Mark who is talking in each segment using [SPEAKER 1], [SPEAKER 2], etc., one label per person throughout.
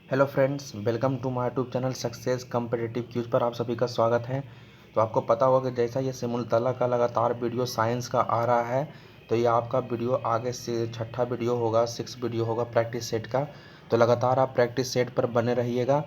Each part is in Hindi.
[SPEAKER 1] Hello friends, welcome to my YouTube channel success competitive quiz पर आप सभी का स्वागत है। तो आपको पता होगा कि जैसा ये सिमुलतला का लगातार वीडियो साइंस का आ रहा है, तो ये आपका वीडियो आगे से छठा वीडियो होगा, 6 वीडियो होगा प्रैक्टिस सेट का। तो लगातार आप प्रैक्टिस सेट पर बने रहिएगा,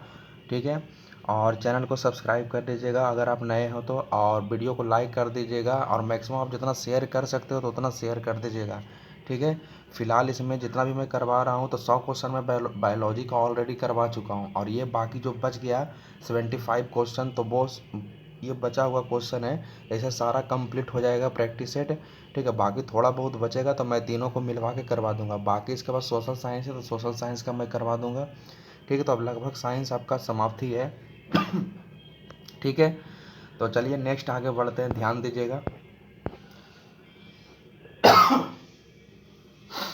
[SPEAKER 1] ठीक है। और चैनल को सब्सक्राइब कर दीजिएगा अगर आप नए हो तो, और वीडियो को लाइक कर दीजिएगा, और मैक्सिमम आप जितना शेयर कर सकते हो तो उतना शेयर कर दीजिएगा, ठीक है। फिलहाल इसमें जितना भी मैं करवा रहा हूँ तो 100 क्वेश्चन मैं बायोलॉजी का ऑलरेडी करवा चुका हूँ, और ये बाकी जो बच गया 75 क्वेश्चन, तो वो ये बचा हुआ क्वेश्चन है, ऐसे सारा कंप्लीट हो जाएगा प्रैक्टिस सेट, ठीक है। बाकी थोड़ा बहुत बचेगा तो मैं तीनों को मिलवा के करवा दूंगा। बाकी इसके बाद सोशल साइंस है तो सोशल साइंस का मैं करवा दूंगा, ठीक है। तो अब लगभग साइंस आपका समाप्ति है, ठीक है। तो चलिए नेक्स्ट आगे बढ़ते हैं, ध्यान दीजिएगा।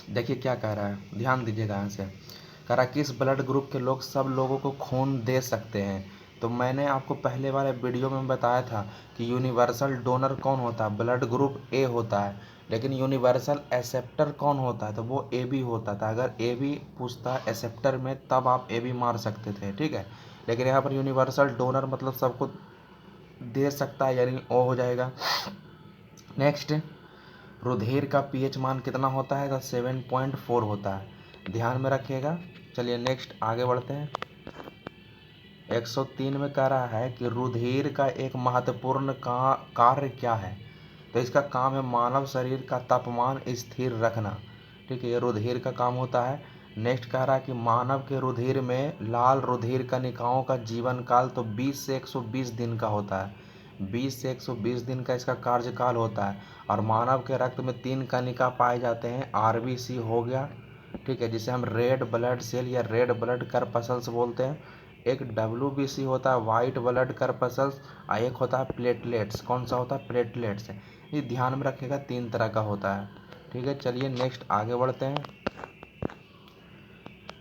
[SPEAKER 1] देखिए क्या कह रहा है, ध्यान दीजिएगा। यहाँ से कह रहा है किस ब्लड ग्रुप के लोग सब लोगों को खून दे सकते हैं। तो मैंने आपको पहले वाले वीडियो में बताया था कि यूनिवर्सल डोनर कौन होता है, ब्लड ग्रुप ए होता है, लेकिन यूनिवर्सल एक्सेप्टर कौन होता है, तो वो ए बी होता था। अगर ए बी पूछता है एक्सेप्टर में तब आप ए बी मार सकते थे, ठीक है। लेकिन यहाँ पर यूनिवर्सल डोनर मतलब सबको दे सकता है, यानी ओ हो जाएगा। नेक्स्ट, रुधिर का पीएच मान कितना होता है, तो 7.4 होता है, ध्यान में रखिएगा। चलिए नेक्स्ट आगे बढ़ते हैं। 103 में कह रहा है कि रुधिर का एक महत्वपूर्ण कार्य क्या है, तो इसका काम है मानव शरीर का तापमान स्थिर रखना, ठीक है। ये रुधिर का काम होता है। नेक्स्ट कह रहा है कि मानव के रुधिर में लाल रुधिर कणिकाओं का जीवन काल तो 20 से 120 दिन का होता है, 20 से 120 दिन का इसका कार्यकाल होता है। और मानव के रक्त में 3 कणिका पाए जाते हैं, आरबीसी हो गया, ठीक है, जिसे हम रेड ब्लड सेल या रेड ब्लड करपसल्स बोलते हैं। एक डब्ल्यूबीसी होता है, वाइट ब्लड करपसल्स, और एक होता है प्लेटलेट्स। कौन सा होता है, प्लेटलेट्स। ये ध्यान में रखिएगा, 3 तरह का होता है, ठीक है। चलिए नेक्स्ट आगे बढ़ते हैं।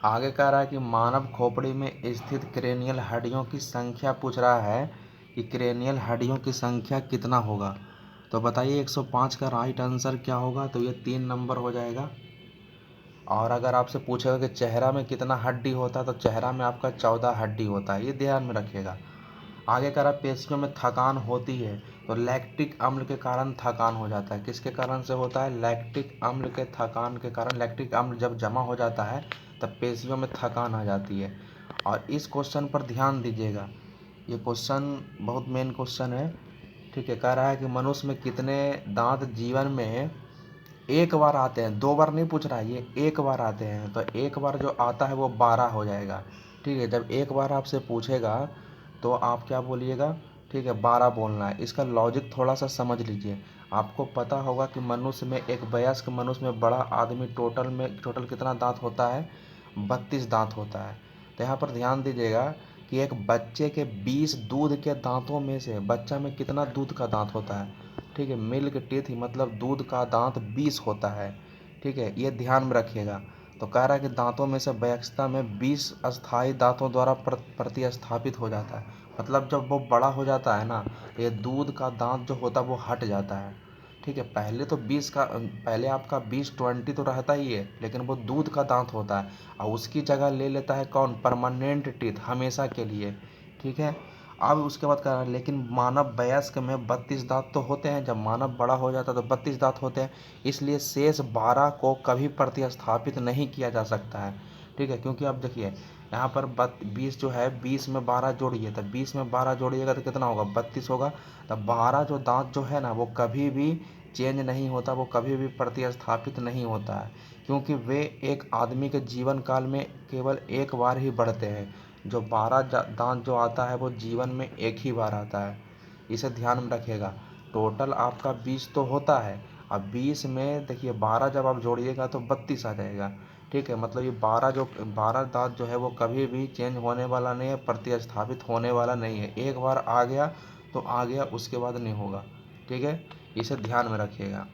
[SPEAKER 1] आगे कह रहा है कि मानव खोपड़ी में स्थित क्रेनियल हड्डियों की संख्या पूछ रहा है कि क्रेनियल हड्डियों की संख्या कितना होगा। तो बताइए 105 का राइट आंसर क्या होगा, तो ये 3 नंबर हो जाएगा। और अगर आपसे पूछेगा कि चेहरा में कितना हड्डी होता है, तो चेहरा में आपका 14 हड्डी होता है, ये ध्यान में रखिएगा। आगे कह रहा पेशियों में थकान होती है, तो लैक्टिक अम्ल के कारण थकान हो जाता है। किसके कारण से होता है, लैक्टिक अम्ल के थकान के कारण। लैक्टिक अम्ल जब जमा हो जाता है तब पेशियों में थकान आ जाती है। और इस क्वेश्चन पर ध्यान दीजिएगा, ये क्वेश्चन बहुत मेन क्वेश्चन है, ठीक है। कह रहा है कि मनुष्य में कितने दांत जीवन में एक बार आते हैं, 2 बार नहीं पूछ रहा है, ये एक बार आते हैं। तो एक बार जो आता है वो 12 हो जाएगा, ठीक है। जब एक बार आपसे पूछेगा तो आप क्या बोलिएगा, ठीक है, 12 बोलना है। इसका लॉजिक थोड़ा सा समझ लीजिए। आपको पता होगा कि मनुष्य में, एक वयस्क मनुष्य में, बड़ा आदमी टोटल कितना दांत होता है, 32 दांत होता है। तो यहाँ पर ध्यान दीजिएगा कि एक बच्चे के 20 दूध के दांतों में से बच्चा में कितना दूध का दांत होता है, ठीक है। मिल्क टीथ मतलब दूध का दांत 20 होता है, ठीक है, ये ध्यान में रखिएगा। तो कह रहा है कि दांतों में से वयस्कता में 20 अस्थायी दांतों द्वारा प्रतिस्थापित हो जाता है। मतलब जब वो बड़ा हो जाता है ना, ये दूध का दांत जो होता है वो हट जाता है, ठीक है। पहले तो 20 का, पहले आपका 20 तो रहता ही है, लेकिन वो दूध का दांत होता है, और उसकी जगह ले लेता है कौन, परमानेंट टीथ, हमेशा के लिए, ठीक है। अब उसके बाद कह रहा है लेकिन मानव वयस्क में 32 दांत तो होते हैं, जब मानव बड़ा हो जाता है तो 32 दांत होते हैं, इसलिए शेष 12 को कभी प्रतिस्थापित नहीं किया जा सकता है, ठीक है। क्योंकि अब देखिए यहाँ पर 20 जो है, 20 में 12 जोड़िए, तो 20 में 12 जोड़िएगा तो कितना होगा, 32 होगा। तब 12 जो दांत जो है ना, वो कभी भी चेंज नहीं होता, वो कभी भी प्रतिस्थापित नहीं होता है, क्योंकि वे एक आदमी के जीवन काल में केवल एक बार ही बढ़ते हैं। जो 12 दांत जो आता है वो जीवन में एक ही बार आता है, इसे ध्यान में रखिएगा। टोटल आपका 20 तो होता है, अब 20 में देखिए 12 जब आप जोड़िएगा तो 32 आ जाएगा, ठीक है। मतलब ये 12 दांत जो है वो कभी भी चेंज होने वाला नहीं है, प्रतिस्थापित होने वाला नहीं है। एक बार आ गया तो आ गया, उसके बाद नहीं होगा, ठीक है, इसे ध्यान में रखिएगा।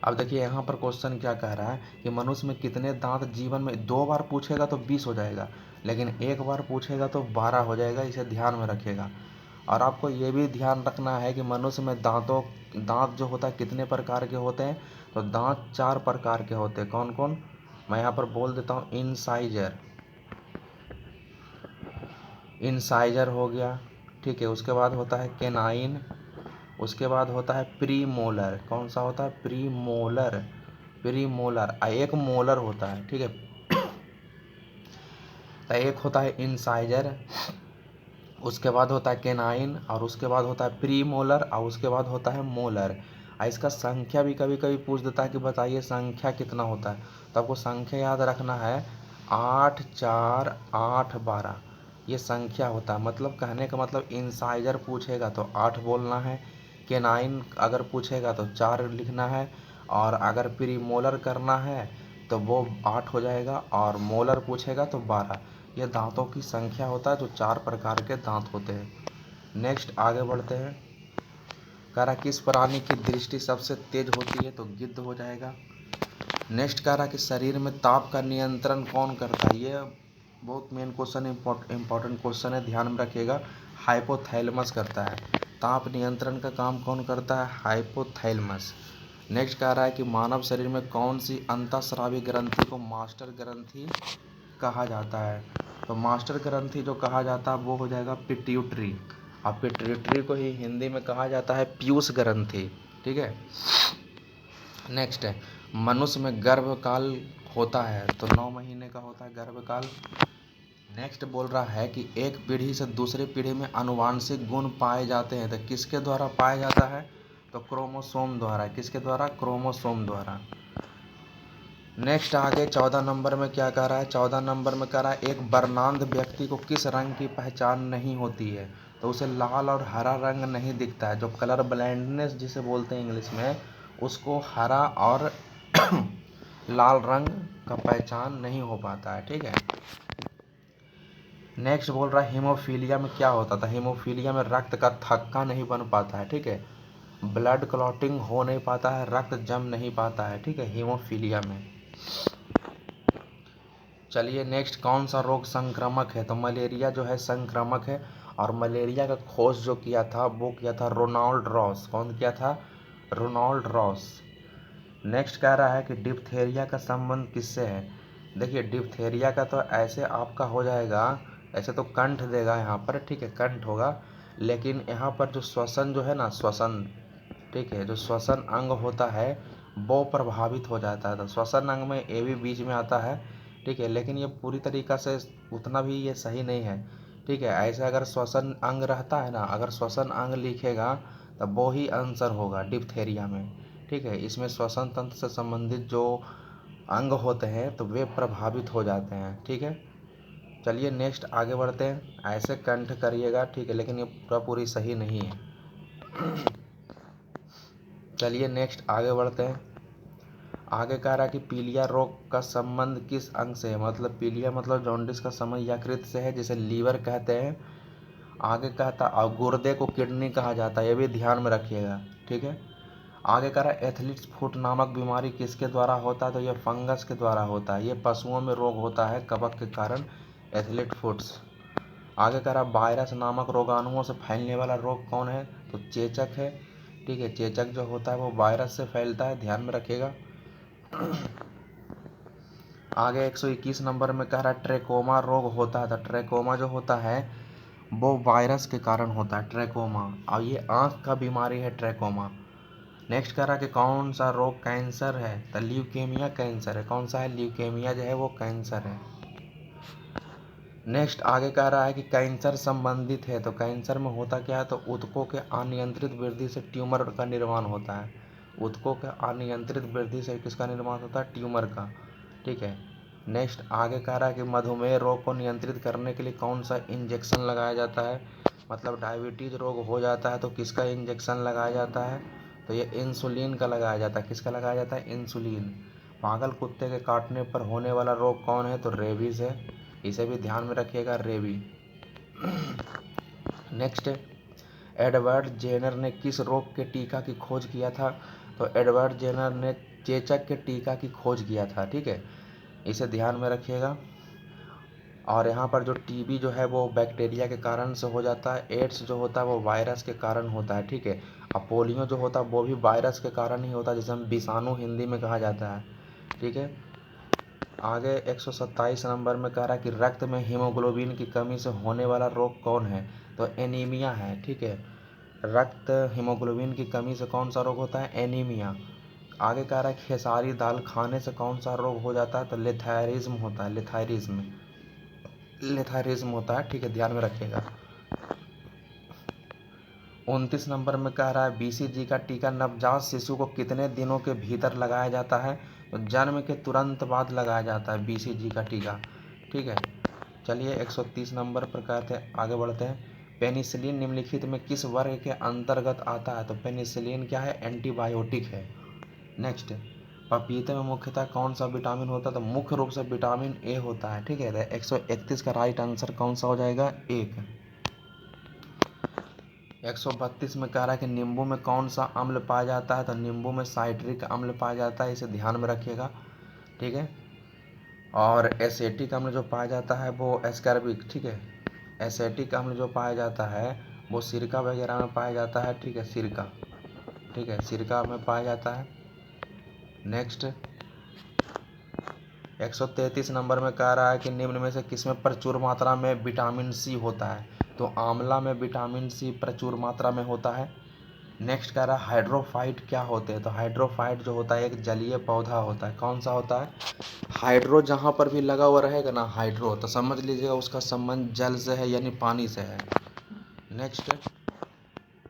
[SPEAKER 1] अब देखिए यहाँ पर क्वेश्चन क्या कह रहा है कि मनुष्य में कितने दांत जीवन में, 2 बार पूछेगा तो 20 हो जाएगा, लेकिन एक बार पूछेगा तो 12 हो जाएगा, इसे ध्यान में रखिएगा। और आपको ये भी ध्यान रखना है कि मनुष्य में दांत जो होता है कितने प्रकार के होते हैं, तो दांत 4 प्रकार के होते हैं। कौन कौन, मैं यहाँ पर बोल देता हूँ इंसाइजर, इंसाइजर हो गया, ठीक है। उसके बाद होता है केनाइन, उसके बाद होता है प्रीमोलर। कौन सा होता है? प्रीमोलर, प्रीमोलर एक मोलर होता है, ठीक है। तो एक होता है इंसाइजर, उसके बाद होता है केनाइन, और उसके बाद होता है प्रीमोलर, और उसके बाद होता है मोलर। इसका संख्या भी कभी कभी पूछ देता है कि बताइए संख्या कितना होता है। तो आपको संख्या याद रखना है 8, 4, 8, 12, ये संख्या होता है। मतलब कहने का मतलब इंसाइजर पूछेगा तो 8 बोलना है, केनाइन अगर पूछेगा तो 4 लिखना है, और अगर प्रीमोलर करना है तो वो 8 हो जाएगा, और मोलर पूछेगा तो 12। ये दांतों की संख्या होता है, जो 4 प्रकार के दांत होते हैं। नेक्स्ट आगे बढ़ते हैं। कह रहा किस प्राणी की दृष्टि सबसे तेज होती है? तो गिद्ध हो जाएगा। नेक्स्ट कह रहा कि शरीर में ताप का नियंत्रण कौन करता है? ये बहुत मेन क्वेश्चन, इंपॉर्टेंट क्वेश्चन है, ध्यान में रखिएगा। हाइपोथैलेमस करता है। ताप नियंत्रण का काम कौन करता है? हाइपोथैलेमस। नेक्स्ट कह रहा है कि मानव शरीर में कौन सी अंतःस्रावी ग्रंथि को मास्टर ग्रंथि कहा जाता है? तो मास्टर ग्रंथि जो कहा जाता है वो हो जाएगा पिट्यूटरी, और पिट्यूटरी को ही हिंदी में कहा जाता है पीयूष ग्रंथि, ठीक है। नेक्स्ट है, मनुष्य में गर्भकाल होता है तो 9 महीने का होता है गर्भकाल। नेक्स्ट बोल रहा है कि एक पीढ़ी से दूसरी पीढ़ी में आनुवांशिक गुण पाए जाते हैं, तो किसके द्वारा पाया जाता है? तो क्रोमोसोम द्वारा। किसके द्वारा? क्रोमोसोम द्वारा। नेक्स्ट आगे 14 नंबर में क्या कह रहा है? 14 नंबर में कह रहा है एक वर्णांध व्यक्ति को किस रंग की पहचान नहीं होती है? तो उसे लाल और हरा रंग नहीं दिखता है। जो कलर ब्लाइंडनेस जिसे बोलते हैं इंग्लिश में, उसको हरा और लाल रंग का पहचान नहीं हो पाता है, ठीक है। नेक्स्ट बोल रहा है हीमोफीलिया में क्या होता था? हीमोफीलिया में रक्त का थक्का नहीं बन पाता है, ठीक है। ब्लड क्लॉटिंग हो नहीं पाता है, रक्त जम नहीं पाता है, ठीक है, हीमोफीलिया में। चलिए नेक्स्ट, कौन सा रोग संक्रामक है? तो मलेरिया जो है संक्रामक है, और मलेरिया का खोज जो किया था वो किया था रोनाल्ड रॉस। कौन किया था? Ronald Ross. नेक्स्ट कह रहा है कि डिप्थेरिया का संबंध किससे है? देखिए डिप्थेरिया का तो ऐसे आपका हो जाएगा, ऐसे तो कंठ देगा यहाँ पर, ठीक है, कंठ होगा, लेकिन यहाँ पर जो श्वसन जो है ना, श्वसन, ठीक है, जो श्वसन अंग होता है वो प्रभावित हो जाता है। तो श्वसन अंग में ए भी बीच में आता है, ठीक है, लेकिन ये पूरी तरीक़ा से उतना भी ये सही नहीं है, ठीक है। ऐसे अगर श्वसन अंग रहता है ना, अगर श्वसन अंग लिखेगा तब वो ही आंसर होगा डिप्थेरिया में, ठीक है। इसमें श्वसन तंत्र से संबंधित जो अंग होते हैं तो वे प्रभावित हो जाते हैं, ठीक है। चलिए नेक्स्ट आगे बढ़ते हैं। ऐसे कंठ करिएगा, ठीक है, लेकिन ये पूरी सही नहीं है। चलिए नेक्स्ट आगे बढ़ते हैं। आगे कह रहा है कि पीलिया रोग का संबंध किस अंग से है? मतलब पीलिया मतलब जॉन्डिस का संबंध यकृत से है, जिसे लीवर कहते हैं। आगे कहता, और गुर्दे को किडनी कहा जाता है, ये भी ध्यान में रखिएगा, ठीक है। आगे कह रहा है एथलीट्स फुट नामक बीमारी किसके द्वारा होता है? तो ये फंगस के द्वारा होता है। ये पशुओं में रोग होता है कवक के कारण, एथलीट फुट्स। आगे कह रहा है वायरस नामक रोगाणुओं से फैलने वाला रोग कौन है? तो चेचक है, ठीक है। चेचक जो होता है वो वायरस से फैलता है, ध्यान में रखिएगा। आगे 121 नंबर में कह रहा है ट्रेकोमा रोग होता है। तो ट्रेकोमा जो होता है वो वायरस के कारण होता है, ट्रेकोमा, और ये आँख का बीमारी है ट्रेकोमा। नेक्स्ट कह रहा है कि कौन सा रोग कैंसर है? तो ल्यूकेमिया कैंसर है। कौन सा है? ल्यूकेमिया जो है वो कैंसर है। नेक्स्ट आगे कह रहा है कि कैंसर संबंधित है। तो कैंसर में होता क्या है? तो ऊतकों के अनियंत्रित वृद्धि से ट्यूमर का निर्माण होता है। ऊतकों के अनियंत्रित वृद्धि से किसका निर्माण होता है? ट्यूमर का, ठीक है। नेक्स्ट आगे कह रहा है कि मधुमेह रोग को नियंत्रित करने के लिए कौन सा इंजेक्शन लगाया जाता है? मतलब डायबिटीज़ रोग हो जाता है तो किसका इंजेक्शन लगाया जाता है? तो ये इंसुलिन का लगाया जाता है। किसका लगाया जाता है? इंसुलिन। पागल कुत्ते के काटने पर होने वाला रोग कौन है? तो रेबीज़ है, इसे भी ध्यान में रखिएगा, रेबी। नेक्स्ट, एडवर्ड जेनर ने किस रोग के टीका की खोज किया था? तो एडवर्ड जेनर ने चेचक के टीका की खोज किया था, ठीक है, इसे ध्यान में रखिएगा। और यहाँ पर जो टीबी जो है वो बैक्टीरिया के कारण से हो जाता है, एड्स जो होता है वो वायरस के कारण होता है, ठीक है, और पोलियो जो होता है वो भी वायरस के कारण ही होता है, जिसे हम विषाणु हिंदी में कहा जाता है, ठीक है। आगे 127 नंबर में कह रहा है कि रक्त में हीमोग्लोबिन की कमी से होने वाला रोग कौन है, तो एनीमिया है। ठीक है, रक्त हीमोग्लोबिन की कमी से कौन सा रोग होता है, एनीमिया। आगे कह रहा है खेसारी दाल खाने से कौन सा रोग हो जाता है, तो लेथायरिज्म होता है, लेथायरिज्म होता है। ठीक है, ध्यान में रखिएगा। 29 नंबर में कह रहा है बीसीजी का टीका नवजात शिशु को कितने दिनों के भीतर लगाया जाता है, तो जन्म के तुरंत बाद लगाया जाता है बीसीजी का टीका। ठीक है, चलिए 130 नंबर पर कहते हैं, आगे बढ़ते हैं। पेनिसिलिन निम्नलिखित में किस वर्ग के अंतर्गत आता है, तो पेनिसिलिन क्या है, एंटीबायोटिक है। नेक्स्ट, पपीते में मुख्यतः कौन सा विटामिन होता है, तो मुख्य रूप से विटामिन ए होता है। ठीक है, तो 131 का राइट आंसर कौन सा हो जाएगा, एक। 132 में कह रहा है कि नींबू में कौन सा अम्ल पाया जाता है, तो नींबू में साइट्रिक अम्ल पाया जाता है, इसे ध्यान में रखिएगा। ठीक है, और एसेटिक अम्ल जो पाया जाता है वो एस्कॉर्बिक। ठीक है, एसेटिक अम्ल जो पाया जाता है वो सिरका वगैरह में पाया जाता है। ठीक है, सिरका, ठीक है, सिरका में पाया जाता है। नेक्स्ट, 133 नंबर में कह रहा है कि निम्न में से किसमें प्रचुर मात्रा में विटामिन सी होता है, तो आंवला में विटामिन सी प्रचुर मात्रा में होता है। नेक्स्ट कह रहा है हाइड्रोफाइट क्या होते हैं, तो हाइड्रोफाइट जो होता है एक जलीय पौधा होता है। कौन सा होता है, हाइड्रो जहाँ पर भी लगा हुआ रहेगा ना हाइड्रो, तो समझ लीजिएगा उसका संबंध जल से है, यानी पानी से है। नेक्स्ट,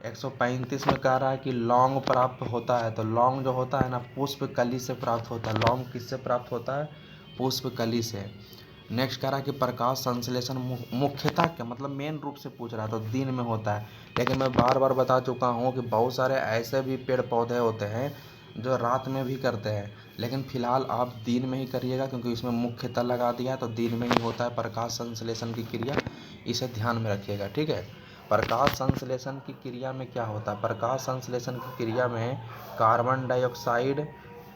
[SPEAKER 1] 135 में कह रहा है कि लौंग प्राप्त होता है, तो लौंग जो होता है ना पुष्प कली से प्राप्त होता है। लौंग किससे प्राप्त होता है, पुष्प कली से। नेक्स्ट कह रहा है कि प्रकाश संश्लेषण मुख्यतः क्या मतलब मेन रूप से पूछ रहा है, तो दिन में होता है। लेकिन मैं बार बार बता चुका हूँ कि बहुत सारे ऐसे भी पेड़ पौधे होते हैं जो रात में भी करते हैं, लेकिन फिलहाल आप दिन में ही करिएगा, क्योंकि इसमें मुख्यतः लगा दिया है, तो दिन में ही होता है प्रकाश संश्लेषण की क्रिया, इसे ध्यान में रखिएगा। ठीक है, प्रकाश संश्लेषण की क्रिया में क्या होता है, प्रकाश संश्लेषण की क्रिया में कार्बन डाइऑक्साइड,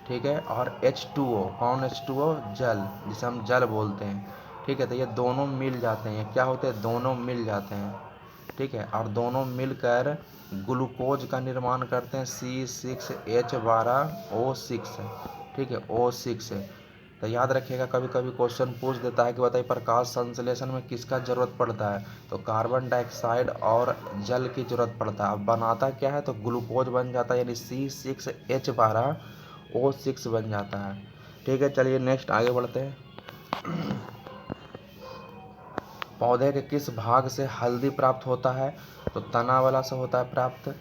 [SPEAKER 1] ठीक है, और H2O, कौन H2O, जल, जिसे हम जल बोलते हैं। ठीक है, तो ये दोनों मिल जाते हैं, क्या होते हैं, दोनों मिल जाते हैं। ठीक है, और दोनों मिलकर ग्लूकोज का निर्माण करते हैं, C6H12O6। ठीक है, O6। तो याद रखिएगा, कभी कभी क्वेश्चन पूछ देता है कि बताइए प्रकाश संश्लेषण में किसका ज़रूरत पड़ता है, तो कार्बन डाइऑक्साइड और जल की ज़रूरत पड़ता है। अब बनाता क्या है, तो ग्लूकोज बन जाता है, यानी C6H12O6 बन जाता है। ठीक है, चलिए नेक्स्ट आगे बढ़ते हैं। पौधे के किस भाग से हल्दी प्राप्त होता है, तो तना वाला से होता है प्राप्त।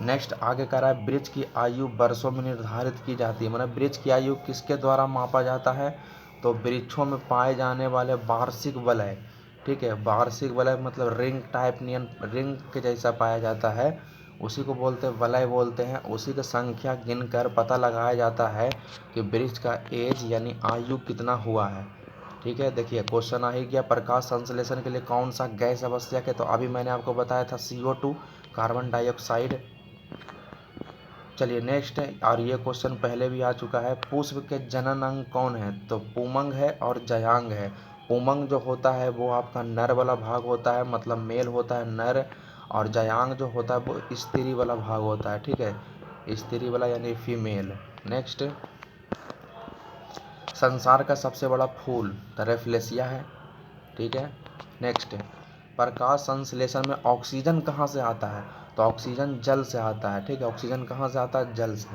[SPEAKER 1] नेक्स्ट आगे कह रहा है वृक्ष की आयु वर्षों में निर्धारित की जाती है, मतलब वृक्ष की आयु किसके द्वारा मापा जाता है, तो वृक्षों में पाए जाने वाले वार्षिक वलय। ठीक है, वार्षिक वलय मतलब रिंग टाइप नियन, रिंग के जैसा पाया जाता है, उसी को बोलते हैं वलय बोलते हैं। उसी की संख्या गिनकर पता लगाया जाता है कि वृक्ष का एज यानी आयु कितना हुआ है। ठीक है, देखिए क्वेश्चन आ ही गया, प्रकाश संश्लेषण के लिए कौन सा गैस आवश्यक है, तो अभी मैंने आपको बताया था CO2, कार्बन डाइऑक्साइड। चलिए नेक्स्ट है, और ये क्वेश्चन पहले भी आ चुका है, पुष्प के जनन अंग कौन है, तो पुमंग है और जयांग है। पुमंग जो होता है वो आपका नर वाला भाग होता है, मतलब मेल होता है नर, और जयांग जो होता है वो स्त्री वाला भाग होता है। ठीक है, स्त्री वाला यानी फीमेल। नेक्स्ट, संसार का सबसे बड़ा फूल तो रेफ्लेशिया है। ठीक है, नेक्स्ट, प्रकाश संश्लेषण में ऑक्सीजन कहाँ से आता है, तो ऑक्सीजन जल से आता है। ठीक है, ऑक्सीजन कहाँ से आता है, जल से।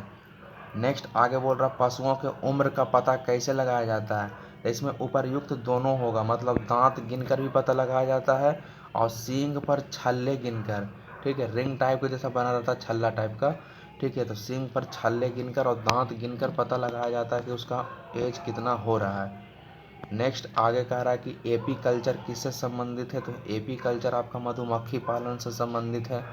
[SPEAKER 1] नेक्स्ट आगे बोल रहा पशुओं के उम्र का पता कैसे लगाया जाता है, तो इसमें उपर्युक्त दोनों होगा, मतलब दांत गिनकर भी पता लगाया जाता है और सींग पर छल्ले गिनकर। ठीक है, रिंग टाइप का जैसा बना रहता है, छल्ला टाइप का। ठीक है, तो सींग पर छल्ले गिनकर और दांत गिनकर पता लगाया जाता है कि उसका एज कितना हो रहा है। नेक्स्ट आगे कह रहा है कि एपी कल्चर किससे संबंधित है, तो एपी कल्चर आपका मधुमक्खी पालन से संबंधित है।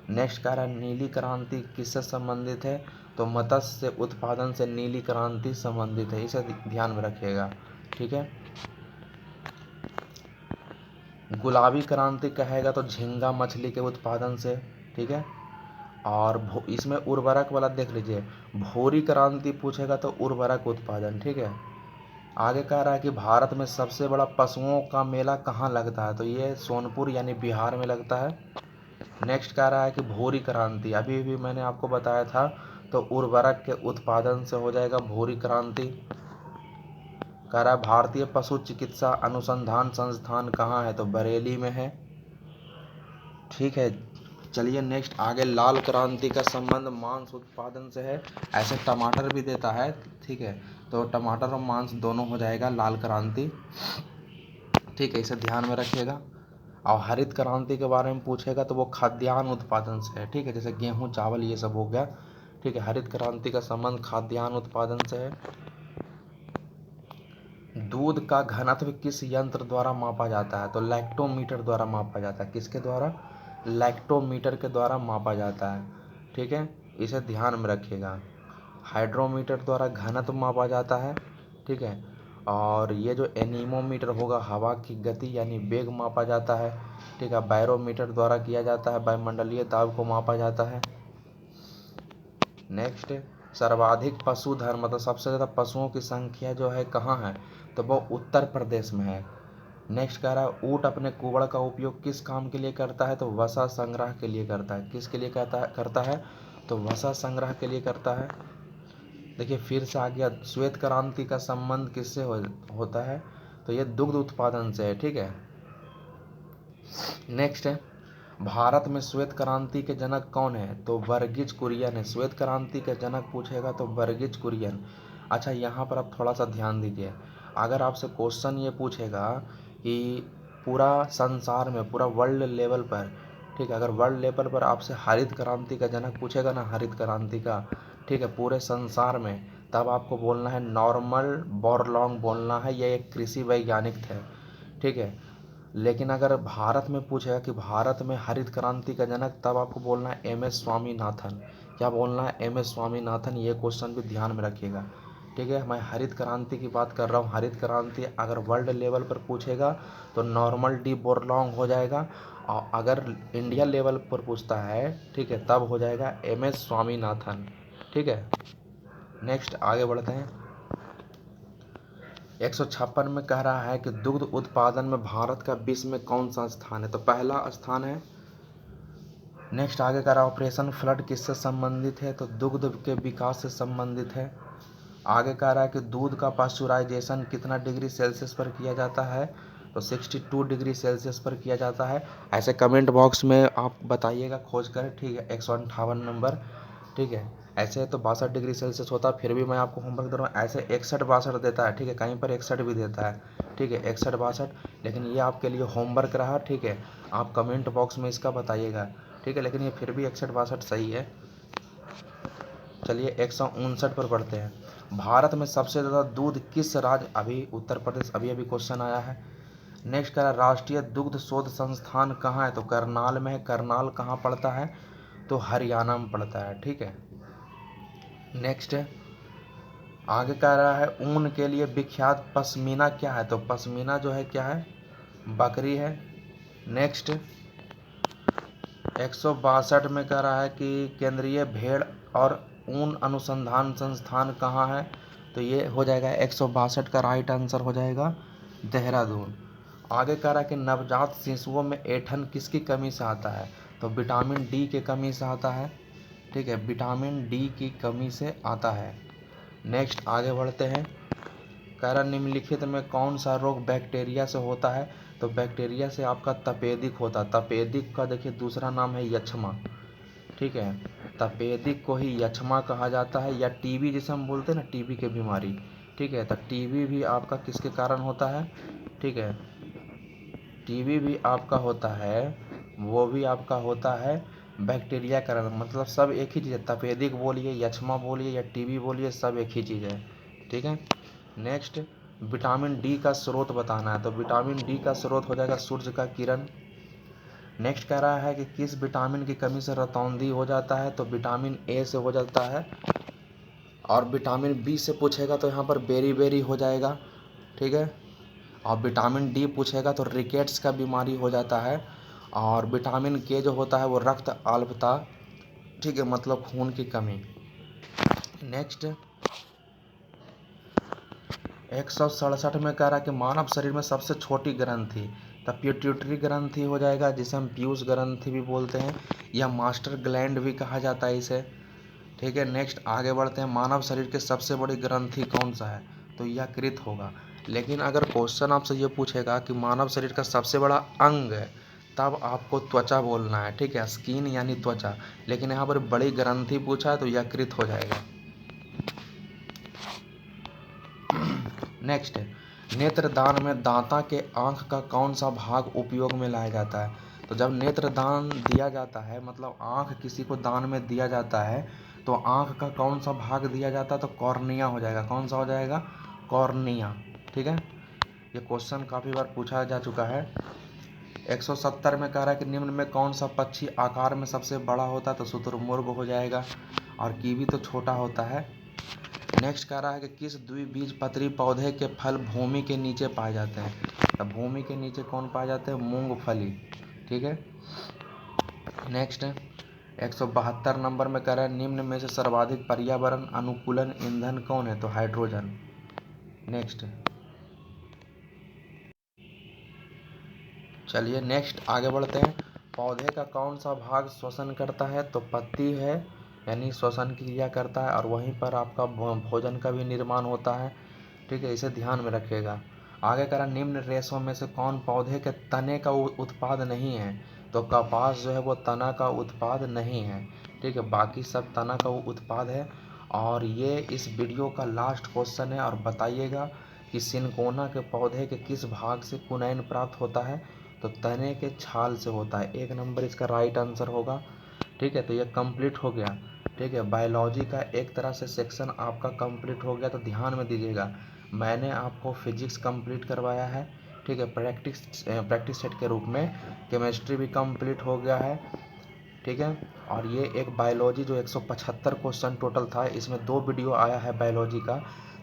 [SPEAKER 1] नेक्स्ट कह रहा है नीली क्रांति किससे संबंधित है, तो मत्स्य उत्पादन से नीली क्रांति संबंधित है, इसे ध्यान में रखिएगा। ठीक है, गुलाबी क्रांति कहेगा तो झींगा मछली के उत्पादन से। ठीक है, और इसमें उर्वरक वाला देख लीजिए, भूरी क्रांति पूछेगा तो उर्वरक उत्पादन। ठीक है, आगे कह रहा है कि भारत में सबसे बड़ा पशुओं का मेला कहाँ लगता है, तो ये सोनपुर यानी बिहार में लगता है। नेक्स्ट कह रहा है कि भूरी क्रांति, अभी भी मैंने आपको बताया था, तो उर्वरक के उत्पादन से हो जाएगा भूरी क्रांति। कह रहा है भारतीय पशु चिकित्सा अनुसंधान संस्थान कहाँ है, तो बरेली में है। ठीक है, चलिए नेक्स्ट आगे। लाल क्रांति का संबंध मांस उत्पादन से है, ऐसे टमाटर भी देता है। ठीक है, तो टमाटर और मांस दोनों हो जाएगा लाल क्रांति। ठीक है, इसे ध्यान में रखिएगा। और हरित क्रांति के बारे में पूछेगा तो वो खाद्यान्न उत्पादन से है। ठीक है, जैसे गेहूं चावल ये सब हो गया। ठीक है, हरित क्रांति का संबंध खाद्यान्न उत्पादन से है। दूध का घनत्व किस यंत्र द्वारा मापा जाता है, तो लैक्टोमीटर द्वारा मापा जाता है। किसके द्वारा, लैक्टोमीटर के द्वारा मापा जाता है। ठीक है, इसे ध्यान में रखिएगा। हाइड्रोमीटर द्वारा घनत्व मापा जाता है। ठीक है, और ये जो एनीमोमीटर होगा हवा की गति यानी वेग मापा जाता है। ठीक है, बैरोमीटर द्वारा किया जाता है, वायुमंडलीय दाब को मापा जाता है। नेक्स्ट, सर्वाधिक पशुधन मतलब सबसे ज़्यादा पशुओं की संख्या जो है कहाँ है, तो वो उत्तर प्रदेश में है। नेक्स्ट कह रहा है ऊँट अपने कुबड़ का उपयोग किस काम के लिए करता है, तो वसा संग्रह के लिए करता है। किसके लिए करता है, तो वसा संग्रह के लिए करता है। देखिए फिर से आ गया, श्वेत क्रांति का संबंध किससे होता है, तो ये दुग्ध उत्पादन से है। ठीक है, नेक्स्ट है भारत में श्वेत क्रांति के जनक कौन है, तो वर्गीज कुरियन है। श्वेत क्रांति के जनक पूछेगा तो वर्गीज कुरियन। अच्छा, यहाँ पर आप थोड़ा सा ध्यान दीजिए। अगर आपसे क्वेश्चन ये पूछेगा कि पूरा संसार में, पूरा वर्ल्ड लेवल पर, ठीक है, अगर वर्ल्ड लेवल पर आपसे हरित क्रांति का जनक पूछेगा ना, हरित क्रांति का, ठीक है, पूरे संसार में, तब आपको बोलना है नॉर्मन बोरलॉन्ग बोलना है। ये एक कृषि वैज्ञानिक थे। ठीक है, लेकिन अगर भारत में पूछेगा कि भारत में हरित क्रांति का जनक, तब आपको बोलना है एम.एस. स्वामीनाथन। क्या बोलना है, एम.एस. स्वामीनाथन। ये क्वेश्चन भी ध्यान में रखिएगा। ठीक है, मैं हरित क्रांति की बात कर रहा हूँ। हरित क्रांति अगर वर्ल्ड लेवल पर पूछेगा तो नॉर्मन डी बोरलॉन्ग हो जाएगा, और अगर इंडिया लेवल पर पूछता है, ठीक है, तब हो जाएगा एम.एस. स्वामीनाथन। ठीक है, नेक्स्ट आगे बढ़ते हैं। 156 में कह रहा है कि दुग्ध उत्पादन में भारत का विश्व में कौन सा स्थान है, तो पहला स्थान है। नेक्स्ट आगे कह रहा है ऑपरेशन फ्लड किससे संबंधित है, तो दुग्ध के विकास से संबंधित है। आगे कह रहा है कि दूध का पास्चुराइजेशन कितना डिग्री सेल्सियस पर किया जाता है, तो 62 डिग्री सेल्सियस पर किया जाता है। ऐसे कमेंट बॉक्स में आप बताइएगा खोज कर। ठीक है, 158 नंबर। ठीक है, ऐसे तो 62 डिग्री सेल्सियस होता है, फिर भी मैं आपको होमवर्क दे रहा हूँ। ऐसे 61-62 देता है। ठीक है, कहीं पर 61 भी देता है। ठीक है, 61-62, लेकिन ये आपके लिए होमवर्क रहा। ठीक है, आप कमेंट बॉक्स में इसका बताइएगा। ठीक है, लेकिन ये फिर भी 61-62 सही है। चलिए 159 पर पढ़ते हैं। भारत में सबसे ज़्यादा दूध किस राज्य, अभी उत्तर प्रदेश, अभी क्वेश्चन आया है। नेक्स्ट कह रहा राष्ट्रीय दुग्ध शोध संस्थान कहाँ है, तो करनाल में है। करनाल कहाँ पड़ता है, तो हरियाणा में पड़ता है। ठीक है, नेक्स्ट आगे कह रहा है ऊन के लिए विख्यात पश्मीना क्या है, तो पश्मीना जो है क्या है, बकरी है। नेक्स्ट 162 में कह रहा है कि केंद्रीय भेड़ और ऊन अनुसंधान संस्थान कहाँ है, तो ये हो जाएगा 162 का राइट आंसर हो जाएगा देहरादून। आगे कह रहा है कि नवजात शिशुओं में ऐंठन किसकी कमी से आता है, तो विटामिन डी की कमी से आता है। ठीक है, विटामिन डी की कमी से आता है। नेक्स्ट आगे बढ़ते हैं। कह रहा निम्नलिखित में कौन सा रोग बैक्टीरिया से होता है, तो बैक्टीरिया से आपका तपेदिक होता है। तपेदिक का देखिए दूसरा नाम है यक्ष्मा। ठीक है, तपेदिक को ही यक्ष्मा कहा जाता है, या टीबी जिसे हम बोलते हैं ना, टीबी की बीमारी। ठीक है, तो टीबी भी आपका किसके कारण होता है, ठीक है, टीबी भी आपका होता है, वो भी आपका होता है बैक्टीरिया कारण। मतलब सब एक ही चीज़ है, तपेदिक बोलिए, यक्ष्मा बोलिए या टीबी बोलिए, सब एक ही चीज़ है। ठीक है, नेक्स्ट विटामिन डी का स्रोत बताना है, तो विटामिन डी का स्रोत हो जाएगा सूर्य का किरण। नेक्स्ट कह रहा है कि किस विटामिन की कमी से रतौंधी हो जाता है, तो विटामिन ए से हो जाता है। और विटामिन बी से पूछेगा तो यहाँ पर बेरी हो जाएगा। ठीक है, और विटामिन डी पूछेगा तो रिकेट्स का बीमारी हो जाता है। और विटामिन के जो होता है वो रक्त अल्पता। ठीक है, मतलब खून की कमी। नेक्स्ट 167 में कह रहा है कि मानव शरीर में सबसे छोटी ग्रंथि, तब पिट्यूटरी ग्रंथि हो जाएगा, जिसे हम पीयूष ग्रंथि भी बोलते हैं, या मास्टर ग्लैंड भी कहा जाता है इसे। ठीक है, नेक्स्ट आगे बढ़ते हैं। मानव शरीर के सबसे बड़ी ग्रंथि कौन सा है, तो यकृत होगा। लेकिन अगर क्वेश्चन आपसे ये पूछेगा कि मानव शरीर का सबसे बड़ा अंग है, तब आपको त्वचा बोलना है, ठीक है, स्किन यानी त्वचा। लेकिन यहाँ पर बड़ी ग्रंथि पूछा है तो यकृत हो जाएगा। नेक्स्ट है, नेत्रदान में दांता के आंख का कौन सा भाग उपयोग में लाया जाता है? तो जब नेत्रदान दिया जाता है, मतलब आंख किसी को दान में दिया जाता है, तो आंख का कौन सा भाग दिया जाता है? तो कॉर्निया हो जाएगा। कौन सा हो जाएगा? कॉर्निया, ठीक है। ये क्वेश्चन काफ़ी बार पूछा जा चुका है। 170 में कह रहा है कि निम्न में कौन सा पक्षी आकार में सबसे बड़ा होता है? तो शुतुरमुर्ग हो जाएगा, और कीवी तो छोटा होता है। नेक्स्ट कह रहा है कि किस द्विबीजपत्री पौधे के फल भूमि के नीचे पाए जाते हैं? अब भूमि के नीचे कौन पाए जाते हैं? मूंगफली, ठीक है। नेक्स्ट है 172 नंबर में कह रहा है निम्न में से सर्वाधिक पर्यावरण अनुकूलन ईंधन कौन है? तो हाइड्रोजन। नेक्स्ट, चलिए नेक्स्ट आगे बढ़ते हैं। पौधे का कौन सा भाग श्वसन करता है? तो पत्ती है, यानी श्वसन की क्रिया करता है, और वहीं पर आपका भोजन का भी निर्माण होता है, ठीक है, इसे ध्यान में रखिएगा। आगे कह रहा निम्न रेशों में से कौन पौधे के तने का उत्पाद नहीं है? तो कपास जो है वो तना का उत्पाद नहीं है, ठीक है, बाकी सब तना का उत्पाद है। और ये इस वीडियो का लास्ट क्वेश्चन है, और बताइएगा कि सिनकोना के पौधे के किस भाग से कुनैन प्राप्त होता है? तो तने के छाल से होता है। 1 नंबर इसका राइट आंसर होगा, ठीक है। तो ये कंप्लीट हो गया, ठीक है। बायोलॉजी का एक तरह से सेक्शन आपका कंप्लीट हो गया। तो ध्यान में दीजिएगा, मैंने आपको फिजिक्स कंप्लीट करवाया है, ठीक है, प्रैक्टिस सेट के रूप में। केमिस्ट्री भी कंप्लीट हो गया है, ठीक है। और ये एक बायोलॉजी जो 175 क्वेश्चन टोटल था, इसमें 2 वीडियो आया है बायोलॉजी का।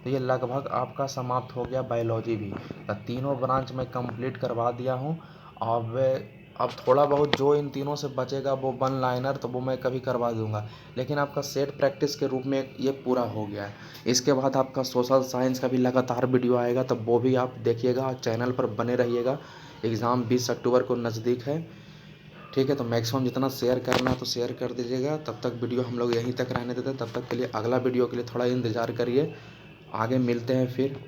[SPEAKER 1] तो ये लगभग आपका समाप्त हो गया बायोलॉजी भी। तो तीनों ब्रांच मैं कंप्लीट करवा दिया हूँ। अब थोड़ा बहुत जो इन तीनों से बचेगा वो वन लाइनर, तो वो मैं कभी करवा दूंगा। लेकिन आपका सेट प्रैक्टिस के रूप में ये पूरा हो गया है। इसके बाद आपका सोशल साइंस का भी लगातार वीडियो आएगा, तब वो भी आप देखिएगा, चैनल पर बने रहिएगा। एग्ज़ाम 20 अक्टूबर को नज़दीक है, ठीक है। तो मैक्सिमम जितना शेयर करना है तो शेयर कर दीजिएगा। तब तक वीडियो हम लोग यहीं तक रहने देते हैं। तब तक के लिए अगला वीडियो के लिए थोड़ा इंतज़ार करिए। आगे मिलते हैं फिर।